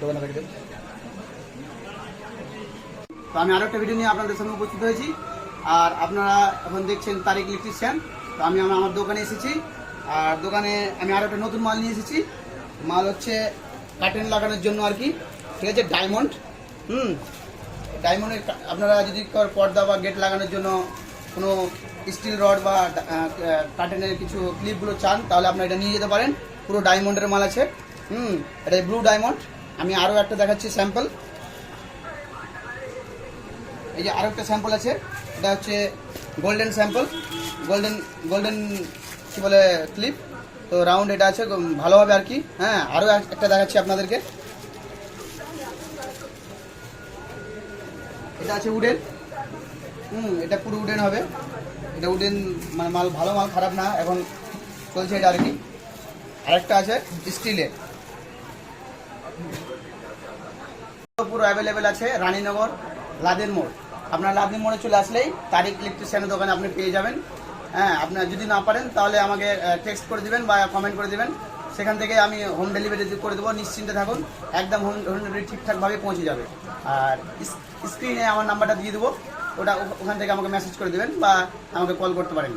দোকানে রেখে দেন। তো আমি আরো একটা ভিডিও নিয়ে আপনাদের সামনে উপস্থিত হয়েছি। আর আপনারা এখন দেখছেন তারিক ইলেকট্রিশিয়ান। তো আমি আমার দোকানে এসেছি। আর দোকানে আমি আরো একটা নতুন মাল নিয়ে এসেছি। মাল হচ্ছে কার্টেন লাগানোর জন্য আর কি, ঠিক আছে, ডায়মন্ড। ডায়মন্ডের আপনারা যদি পর্দা বা গেট লাগানোর জন্য কোনো স্টিল রড বা কার্টেনের কিছু ক্লিপগুলো চান, তাহলে আপনারা এটা নিয়ে যেতে পারেন। পুরো ডায়মন্ডের মাল আছে। এটা ব্লু ডায়মন্ড। আমি আরও একটা দেখাচ্ছি স্যাম্পল। এই যে আরও একটা স্যাম্পল আছে, এটা হচ্ছে গোল্ডেন স্যাম্পল, গোল্ডেন কী বলে ক্লিপ। তো রাউন্ড এটা আছে, ভালো হবে আর কি। হ্যাঁ, আরও একটা দেখাচ্ছি আপনাদেরকে। এটা আছে উডেন। এটা পুরো উডেন হবে। এটা উডেন মানে মাল, ভালো মাল, খারাপ না, এখন চলছে এটা আর কি। আরেকটা আছে স্টিলের, পুরো অ্যাভেলেবেল আছে রানীনগর লাদেন মোড়। আপনার লাদেন মোড়ে চলে আসলেই তারিক ইলেকট্রিশিয়ানের দোকানে আপনি পেয়ে যাবেন। হ্যাঁ, আপনার যদি না পারেন তাহলে আমাকে টেক্সট করে দিবেন বা কমেন্ট করে দিবেন, সেখান থেকে আমি হোম ডেলিভারি করে দেবো। নিশ্চিন্তে থাকুন, একদম হোম ডেলিভারি ঠিকঠাকভাবে পৌঁছে যাবে। আর স্ক্রিনে আমার নাম্বারটা দিয়ে দেবো, ওখান থেকে আমাকে মেসেজ করে দেবেন বা আমাকে কল করতে পারেন।